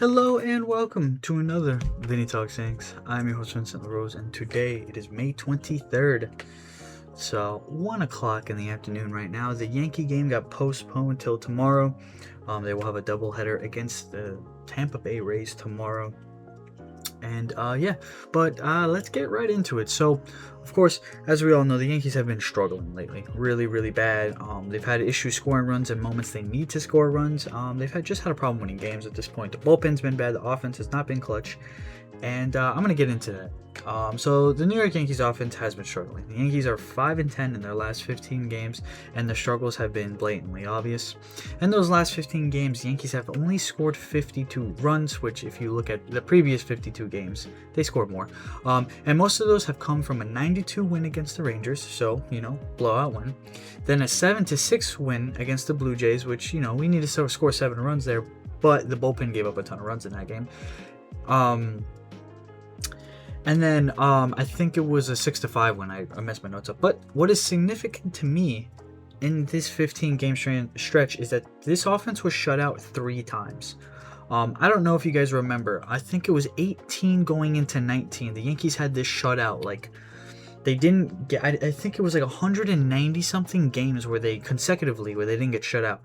Hello and welcome to another Vinny Talks Yanks. I'm your host Vincent LaRose, and today it is May 23rd. So 1 o'clock in the afternoon right now. The Yankee game got postponed till tomorrow. They will have a doubleheader against the Tampa Bay Rays tomorrow. And let's get right into it. So, of course, as we all know, the Yankees have been struggling lately, really bad. They've had issues scoring runs in moments they need to score runs. They've just had a problem winning games at this point. The bullpen's been bad. The offense has not been clutch. And I'm going to get into that. So the New York Yankees offense has been struggling. The Yankees are 5-10 in their last 15 games, and the struggles have been blatantly obvious. In those last 15 games, the Yankees have only scored 52 runs, which if you look at the previous 52 games, they scored more. And most of those have come from a 92 win against the Rangers, so, blowout win. Then a 7-6 win against the Blue Jays, which, we need to score 7 runs there, but the bullpen gave up a ton of runs in that game. And then I think it was a 6-5 when I messed my notes up. But what is significant to me in this 15-game stretch is that this offense was shut out 3 times. I don't know if you guys remember. I think it was 18 going into 19. The Yankees had this shutout. They didn't get. I think it was 190-something games where they didn't get shut out.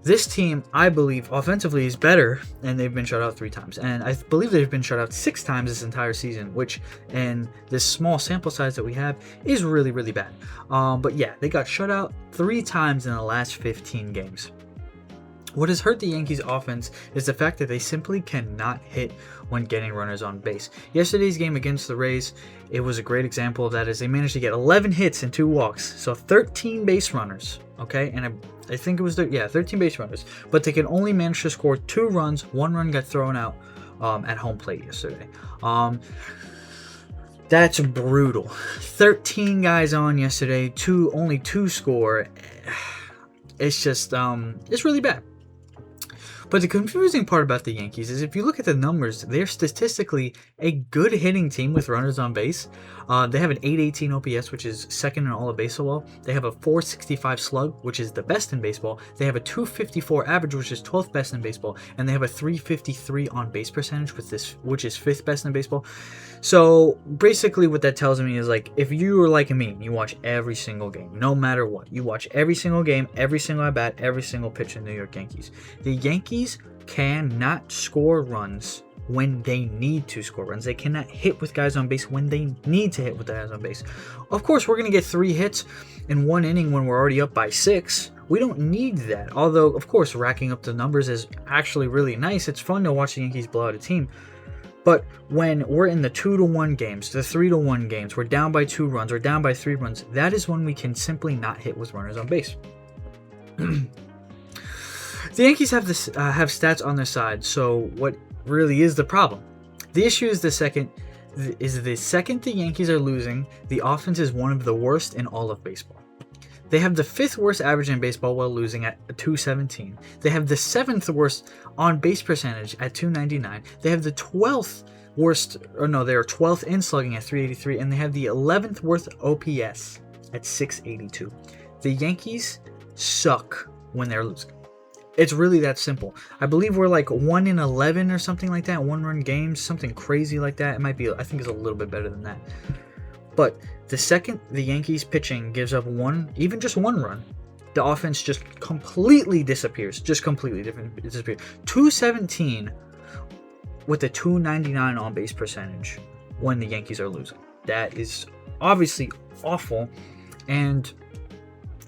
This team, I believe, offensively is better, and they've been shut out 3 times. And I believe they've been shut out 6 times this entire season, which, in this small sample size that we have, is really bad. But yeah, they got shut out 3 times in the last 15 games. What has hurt the Yankees offense is the fact that they simply cannot hit when getting runners on base. Yesterday's game against the Rays, it was a great example of that, as they managed to get 11 hits and 2 walks, so 13 base runners, okay? And I think it was 13 base runners, but they could only manage to score 2 runs. 1 run got thrown out at home plate yesterday. That's brutal. 13 guys on yesterday, only 2 score. It's just, it's really bad. But the confusing part about the Yankees is if you look at the numbers, they're statistically a good hitting team with runners on base. They have an 818 OPS, which is second in all of baseball. They have a 465 slug, which is the best in baseball. They have a 254 average, which is 12th best in baseball. And they have a 353 on base percentage, which is 5th best in baseball. So basically what that tells me is, if you were like me, you watch every single game, no matter what. You watch every single game, every single at-bat, every single pitch in New York Yankees. The Yankees cannot score runs when they need to score runs. They cannot hit with guys on base when they need to hit with guys on base. Of course, we're going to get 3 hits in 1 inning when we're already up by 6. We don't need that. Although, of course, racking up the numbers is actually really nice. It's fun to watch the Yankees blow out a team. But when we're in the 2-1 games, the 3-1 games, we're down by 2 runs, we're down by 3 runs, that is when we can simply not hit with runners on base. The Yankees have stats on their side, so what really is the problem? The issue is the second the Yankees are losing, the offense is one of the worst in all of baseball. They have the 5th worst average in baseball while losing at 217. They have the 7th worst on base percentage at 299. They have the 12th worst, they are 12th in slugging at 383, and they have the 11th worst OPS at 682. The Yankees suck when they're losing. It's really that simple. I believe we're 1-11 or something like that, 1-run games, something crazy like that. It might be, I think it's a little bit better than that. But the second the Yankees pitching gives up just one run, the offense just completely disappears. 217 with a 299 on base percentage when the Yankees are losing. That is obviously awful, and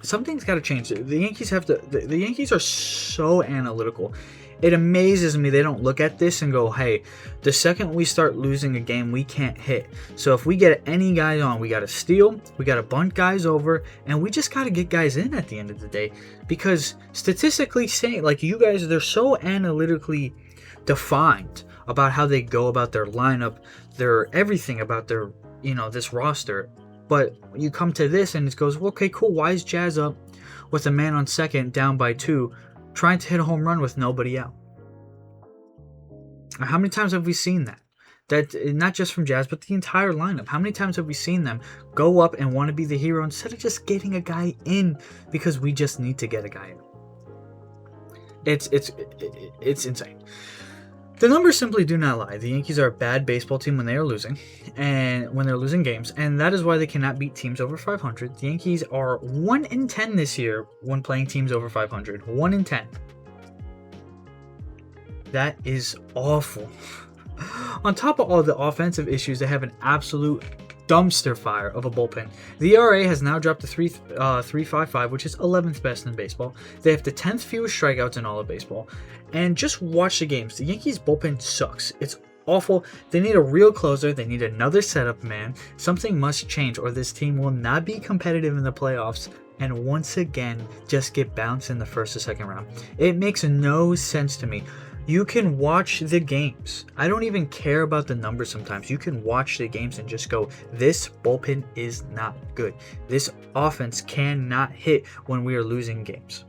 something's got to change. The Yankees the Yankees are so analytical. It amazes me they don't look at this and go, hey, the second we start losing a game, we can't hit. So if we get any guys on, we got to steal, we got to bunt guys over, and we just got to get guys in at the end of the day. Because statistically saying, you guys, they're so analytically defined about how they go about their lineup, their everything about their, this roster. But you come to this and it goes, okay, cool, why is Jazz up with a man on second down by 2 trying to hit a home run with nobody out? How many times have we seen that? That not just from Jazz, but the entire lineup. How many times have we seen them go up and want to be the hero instead of just getting a guy in because we just need to get a guy in? It's insane. The numbers simply do not lie. The Yankees are a bad baseball team when they are losing, and when they're losing games, and that is why they cannot beat teams over 500. The Yankees are 1-10 this year when playing teams over 500. 1-10. That is awful. On top of all the offensive issues, they have an absolute dumpster fire of a bullpen. The ERA has now dropped to 3.55, which is 11th best in baseball. They have the 10th fewest strikeouts in all of baseball. And just watch the games. The Yankees bullpen sucks. It's awful. They need a real closer. They need another setup man. Something must change, or this team will not be competitive in the playoffs and once again just get bounced in the first or second round. It makes no sense to me. You can watch the games. I don't even care about the numbers sometimes. You can watch the games and just go, this bullpen is not good. This offense cannot hit when we are losing games.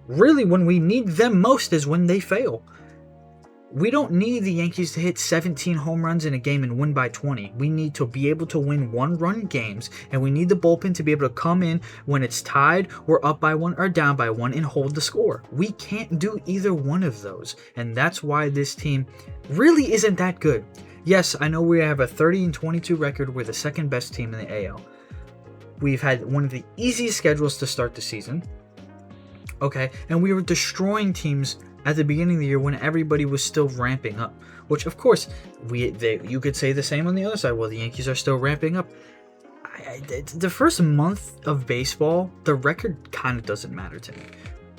Really, when we need them most is when they fail. We don't need the Yankees to hit 17 home runs in a game and win by 20. We need to be able to win one-run games, and we need the bullpen to be able to come in when it's tied, we're up by 1 or down by 1, and hold the score. We can't do either one of those, and that's why this team really isn't that good. Yes, I know we have a 30-22 record. We're the second best team in the AL. We've had one of the easiest schedules to start the season. Okay, and we were destroying teams at the beginning of the year when everybody was still ramping up, which of course you could say the same on the other side. Well, the Yankees are still ramping up. The first month of baseball, the record kind of doesn't matter to me.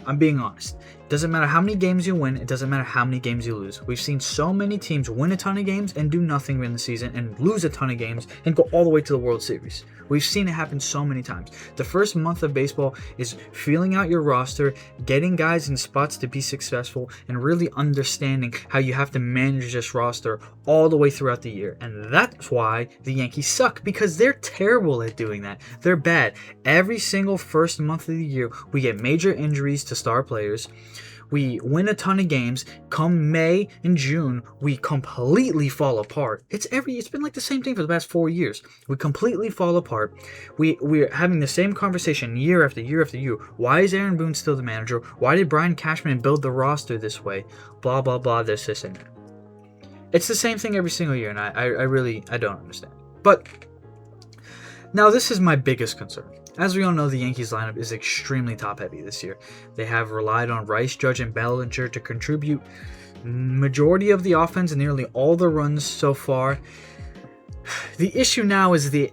I'm being honest. It doesn't matter how many games you win. It doesn't matter how many games you lose. We've seen so many teams win a ton of games and do nothing in the season, and lose a ton of games and go all the way to the World Series. We've seen it happen so many times. The first month of baseball is feeling out your roster, getting guys in spots to be successful, and really understanding how you have to manage this roster all the way throughout the year. And that's why the Yankees suck, because they're terrible at doing that. They're bad. Every single first month of the year, we get major injuries to star players. We win a ton of games. Come May and June, we completely fall apart. It's been like the same thing for the past 4 years. We completely fall apart. We're having the same conversation year after year after year. Why is Aaron Boone still the manager? Why did Brian Cashman build the roster this way? Blah, blah, blah, this, and that. It's the same thing every single year, and I don't understand. But now this is my biggest concern. As we all know, the Yankees lineup is extremely top-heavy this year. They have relied on Rice, Judge, and Bellinger to contribute majority of the offense and nearly all the runs so far. The issue now is the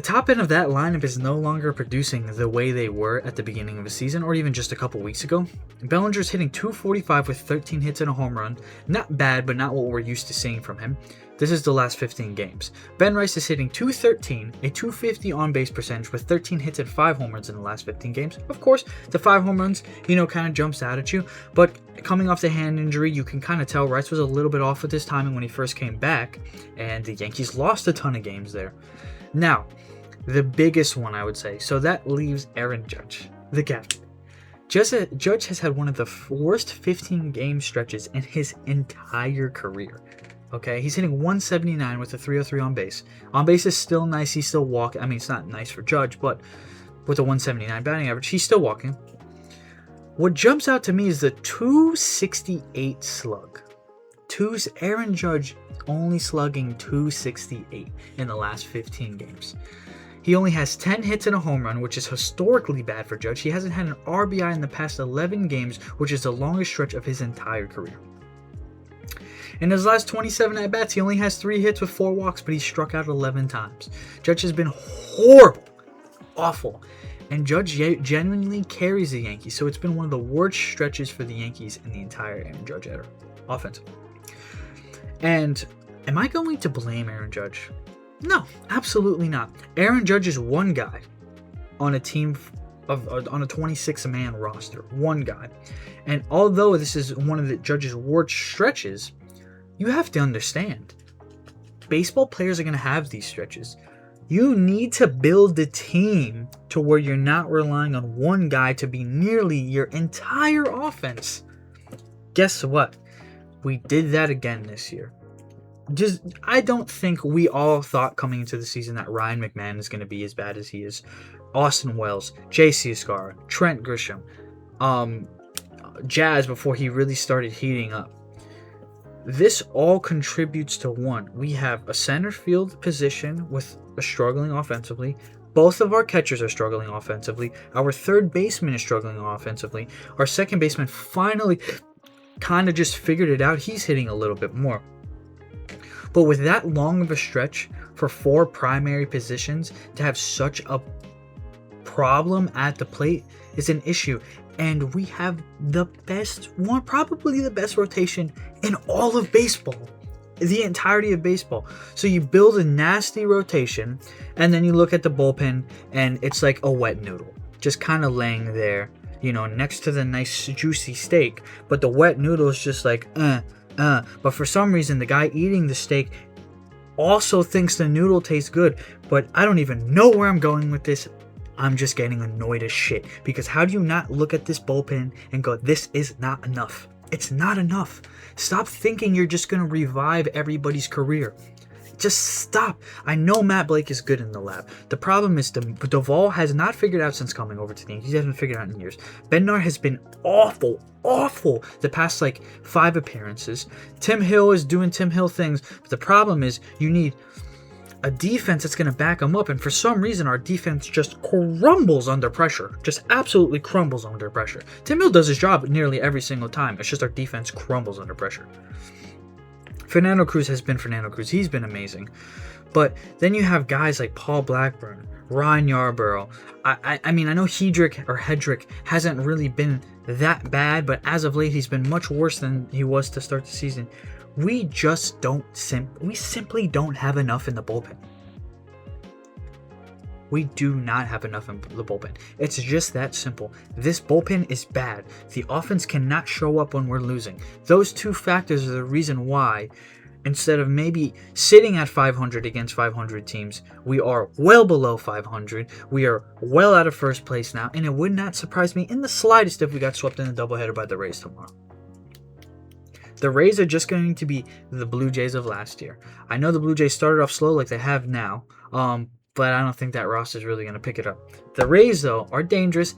top end of that lineup is no longer producing the way they were at the beginning of the season, or even just a couple weeks ago. Bellinger's hitting .245 with 13 hits and a home run. Not bad, but not what we're used to seeing from him. This is the last 15 games. Ben Rice is hitting .213, a .250 on-base percentage with 13 hits and 5 home runs in the last 15 games. Of course, the 5 home runs, kind of jumps out at you. But coming off the hand injury, you can kind of tell Rice was a little bit off with his timing when he first came back, and the Yankees lost a ton of games there. Now, the biggest one, I would say, so that leaves Aaron Judge, the captain. Judge has had one of the worst 15-game stretches in his entire career. Okay, he's hitting .179 with a .303 on base. On base is still nice. He's still walking. I mean, it's not nice for Judge, but with a .179 batting average, he's still walking. What jumps out to me is the .268 slug. Aaron Judge only slugging .268 in the last 15 games. He only has 10 hits and a home run, which is historically bad for Judge. He hasn't had an RBI in the past 11 games, which is the longest stretch of his entire career. In his last 27 at-bats, he only has 3 hits with 4 walks, but he struck out 11 times. Judge has been horrible, awful, and Judge genuinely carries the Yankees, so it's been one of the worst stretches for the Yankees in the entire Aaron Judge era, offensively. And am I going to blame Aaron Judge? No, absolutely not. Aaron Judge is one guy on a team on a 26-man roster, one guy. And although this is one of the Judge's worst stretches, you have to understand, baseball players are going to have these stretches. You need to build the team to where you're not relying on one guy to be nearly your entire offense. Guess what? We did that again this year. I don't think we all thought coming into the season that Ryan McMahon is going to be as bad as he is. Austin Wells, J.C. Escara, Trent Grisham, Jazz before he really started heating up. This all contributes to one. We have a center field position with a struggling offensively. Both of our catchers are struggling offensively. Our third baseman is struggling offensively. Our second baseman finally kind of just figured it out. He's hitting a little bit more. But with that long of a stretch for 4 primary positions, to have such a problem at the plate is an issue. And we have the best one, probably the best rotation in all of baseball. The entirety of baseball. So you build a nasty rotation, and then you look at the bullpen, and it's like a wet noodle. Just kind of laying there, next to the nice juicy steak. But the wet noodle is just like, But for some reason, the guy eating the steak also thinks the noodle tastes good. But I don't even know where I'm going with this. I'm just getting annoyed as shit. Because how do you not look at this bullpen and go, this is not enough? It's not enough. Stop thinking you're just going to revive everybody's career. Just stop. I know Matt Blake is good in the lab. The problem is Duvall has not figured out since coming over to the Yankees. He hasn't figured out in years. Bednar has been awful the past 5 appearances. Tim Hill is doing Tim Hill things. But the problem is you need a defense that's going to back him up. And for some reason, our defense just crumbles under pressure. Just absolutely crumbles under pressure. Tim Hill does his job nearly every single time. It's just our defense crumbles under pressure. Fernando Cruz has been Fernando Cruz. He's been amazing. But then you have guys like Paul Blackburn, Ryan Yarborough. I mean, I know Hedrick hasn't really been that bad, but as of late, he's been much worse than he was to start the season. We just we simply don't have enough in the bullpen. We do not have enough in the bullpen. It's just that simple. This bullpen is bad. The offense cannot show up when we're losing. Those 2 factors are the reason why, instead of maybe sitting at 500 against 500 teams, we are well below 500. We are well out of first place now, and it would not surprise me in the slightest if we got swept in the doubleheader by the Rays tomorrow. The Rays are just going to be the Blue Jays of last year. I know the Blue Jays started off slow like they have now, but I don't think that roster is really going to pick it up. The Rays, though, are dangerous.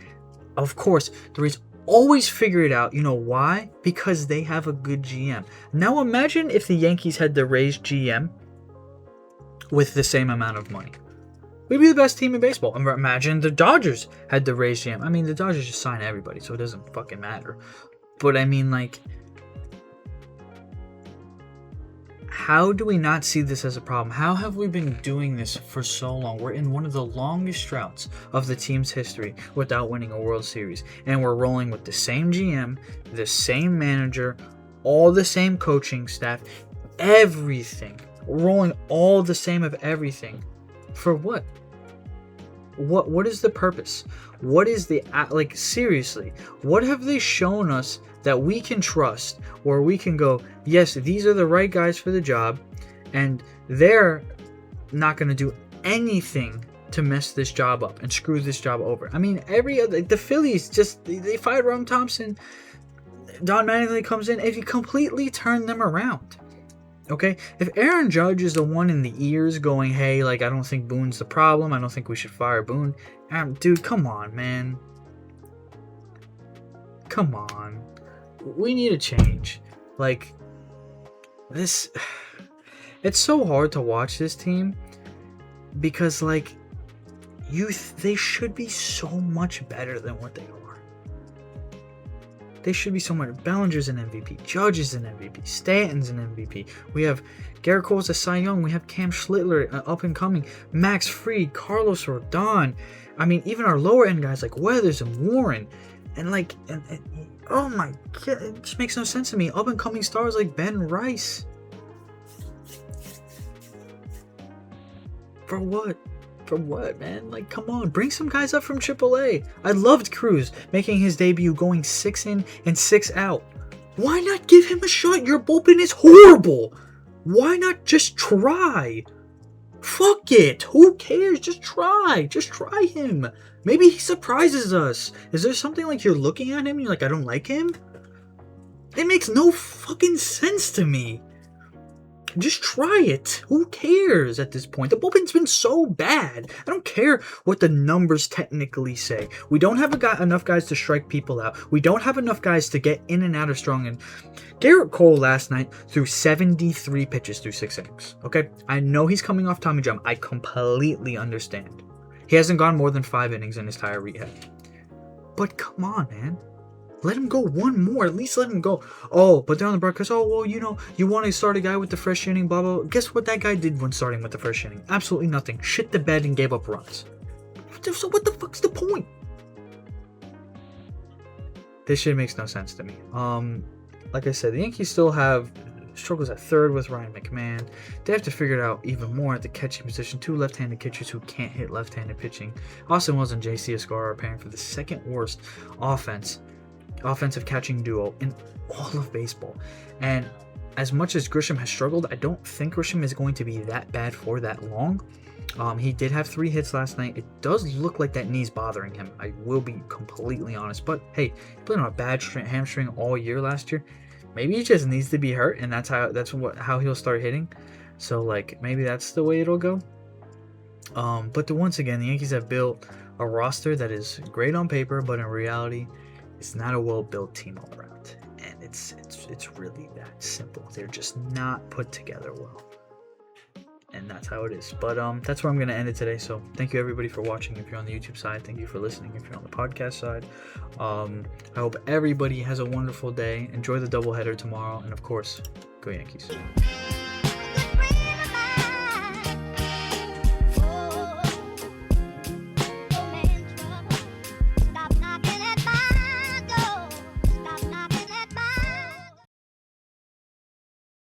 Of course, the Rays always figure it out. You know why? Because they have a good GM. Now imagine if the Yankees had the Rays GM with the same amount of money. We'd be the best team in baseball. Imagine the Dodgers had the Rays GM. I mean, the Dodgers just sign everybody, so it doesn't fucking matter. But I mean, how do we not see this as a problem? How have we been doing this for so long? We're in one of the longest droughts of the team's history without winning a World Series. And we're rolling with the same GM, the same manager, all the same coaching staff, everything. We're rolling all the same of everything. For what? What is the purpose? What is the... seriously, what have they shown us that we can trust, where we can go, yes, these are the right guys for the job, and they're not going to do anything to mess this job up and screw this job over. I mean, the Phillies they fired Ron Thompson. Don Mattingly comes in, and he completely turned them around. Okay? If Aaron Judge is the one in the ears going, hey, I don't think Boone's the problem, I don't think we should fire Boone. Dude, come on, man. Come on. We need a change. This... It's so hard to watch this team because, they should be so much better than what they are. They should be so much. Bellinger's an MVP. Judge is an MVP. Stanton's an MVP. We have Garrett Cole's a Cy Young. We have Cam Schlittler up and coming. Max Fried, Carlos Rodon. I mean, even our lower end guys like Weathers and Warren. And oh my god, it just makes no sense to me. Up and coming stars like Ben Rice. For what? For what, man? Come on, bring some guys up from AAA. I loved Cruz making his debut, going 6 in and 6 out. Why not give him a shot? Your bullpen is horrible. Why not just try? Fuck it. Who cares? Just try. Just try him. Maybe he surprises us. Is there something you're looking at him and you're I don't like him? It makes no fucking sense to me. Just try it. Who cares at this point? The bullpen's been so bad. I don't care what the numbers technically say. We don't have enough guys to strike people out. We don't have enough guys to get in and out of strong. And Garrett Cole last night threw 73 pitches through 6 innings. Okay? I know he's coming off Tommy John. I completely understand. He hasn't gone more than 5 innings in his entire rehab. But come on, man. Let him go one more. At least let him go. Oh, but they're on the broadcast. Oh, well, you want to start a guy with the fresh inning, blah, blah, blah. Guess what that guy did when starting with the fresh inning? Absolutely nothing. Shit the bed and gave up runs. So what the fuck's the point? This shit makes no sense to me. Like I said, the Yankees still have struggles at third with Ryan McMahon. They have to figure it out even more at the catching position. 2 left-handed catchers who can't hit left-handed pitching. Austin Wells and JC Escobar are pairing for the second worst offensive catching duo in all of baseball. And as much as Grisham has struggled, I don't think Grisham is going to be that bad for that long. He did have 3 hits last night. It does look like that knee's bothering him. I will be completely honest. But hey, he played on a bad hamstring all year last year. Maybe he just needs to be hurt, and that's how he'll start hitting. So like maybe that's the way it'll go. But once again, the Yankees have built a roster that is great on paper, but in reality, it's not a well-built team all around, and it's really that simple. They're just not put together well, and that's how it is. But that's where I'm going to end it today. So thank you everybody for watching. If you're on the YouTube side, thank you for listening. If you're on the podcast side, I hope everybody has a wonderful day. Enjoy the doubleheader tomorrow, and of course, go Yankees.